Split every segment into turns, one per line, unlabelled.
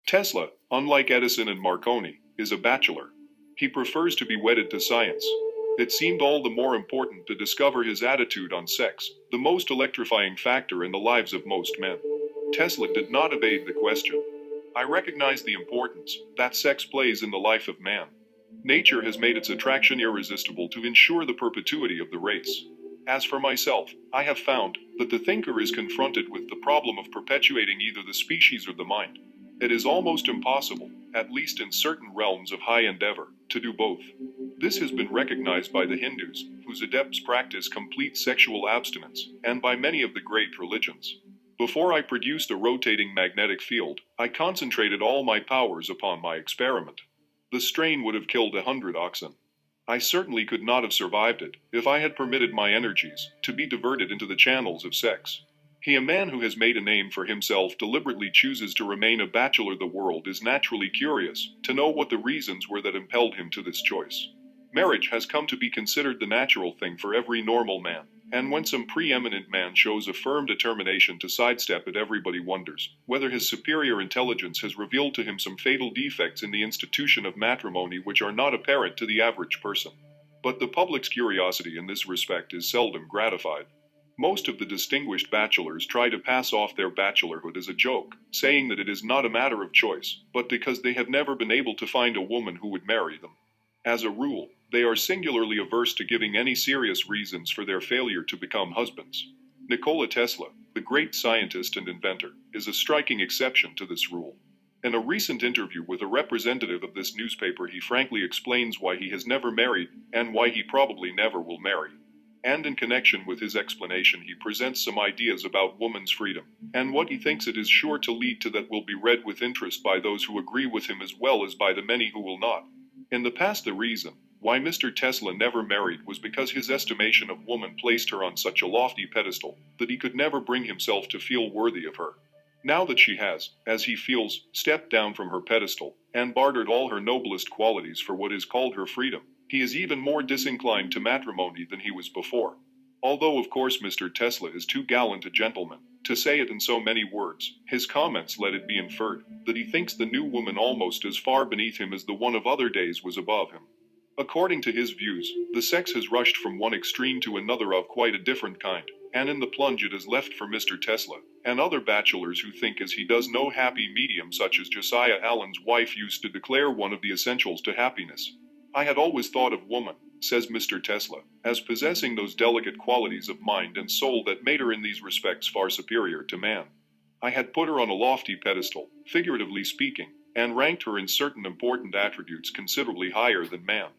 Tesla, unlike Edison and Marconi, is a bachelor. He prefers to be wedded to science. It seemed all the more important to discover his attitude on sex, the most electrifying factor in the lives of most men. Tesla did not evade the question. I recognize the importance that sex plays in the life of man. Nature has made its attraction irresistible to ensure the perpetuity of the race. As for myself, I have found that the thinker is confronted with the problem of perpetuating either the species or the mind. It is almost impossible, at least in certain realms of high endeavor, to do both. This has been recognized by the Hindus, whose adepts practice complete sexual abstinence, and by many of the great religions. Before I produced a rotating magnetic field, I concentrated all my powers upon my experiment. The strain would have killed 100 oxen. I certainly could not have survived it if I had permitted my energies to be diverted into the channels of sex. A man who has made a name for himself deliberately chooses to remain a bachelor. The world is naturally curious to know what the reasons were that impelled him to this choice. Marriage has come to be considered the natural thing for every normal man, and when some preeminent man shows a firm determination to sidestep it, everybody wonders whether his superior intelligence has revealed to him some fatal defects in the institution of matrimony which are not apparent to the average person. But the public's curiosity in this respect is seldom gratified. Most of the distinguished bachelors try to pass off their bachelorhood as a joke, saying that it is not a matter of choice, but because they have never been able to find a woman who would marry them. As a rule, they are singularly averse to giving any serious reasons for their failure to become husbands. Nikola Tesla, the great scientist and inventor, is a striking exception to this rule. In a recent interview with a representative of this newspaper, he frankly explains why he has never married and why he probably never will marry. And in connection with his explanation, he presents some ideas about woman's freedom, and what he thinks it is sure to lead to that will be read with interest by those who agree with him as well as by the many who will not. In the past, the reason why Mr. Tesla never married was because his estimation of woman placed her on such a lofty pedestal that he could never bring himself to feel worthy of her. Now that she has, as he feels, stepped down from her pedestal and bartered all her noblest qualities for what is called her freedom, he is even more disinclined to matrimony than he was before. Although of course Mr. Tesla is too gallant a gentleman to say it in so many words, his comments let it be inferred that he thinks the new woman almost as far beneath him as the one of other days was above him. According to his views, the sex has rushed from one extreme to another of quite a different kind, and in the plunge it is left for Mr. Tesla and other bachelors who think as he does no happy medium, such as Josiah Allen's wife used to declare one of the essentials to happiness. I had always thought of woman, says Mr. Tesla, as possessing those delicate qualities of mind and soul that made her in these respects far superior to man. I had put her on a lofty pedestal, figuratively speaking, and ranked her in certain important attributes considerably higher than man.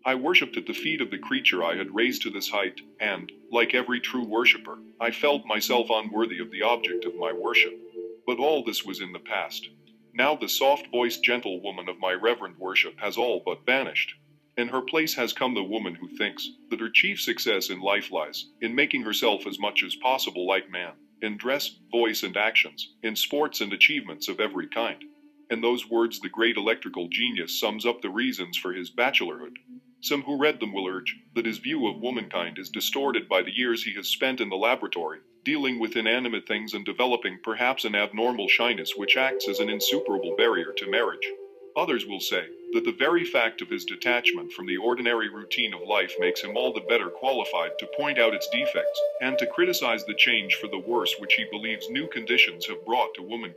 I worshipped at the feet of the creature I had raised to this height, and, like every true worshipper, I felt myself unworthy of the object of my worship. But all this was in the past. Now the soft-voiced gentle woman of my reverent worship has all but vanished. In her place has come the woman who thinks that her chief success in life lies in making herself as much as possible like man, in dress, voice, and actions, in sports and achievements of every kind. In those words, the great electrical genius sums up the reasons for his bachelorhood. Some who read them will urge that his view of womankind is distorted by the years he has spent in the laboratory, dealing with inanimate things and developing perhaps an abnormal shyness which acts as an insuperable barrier to marriage. Others will say that the very fact of his detachment from the ordinary routine of life makes him all the better qualified to point out its defects and to criticize the change for the worse which he believes new conditions have brought to womankind.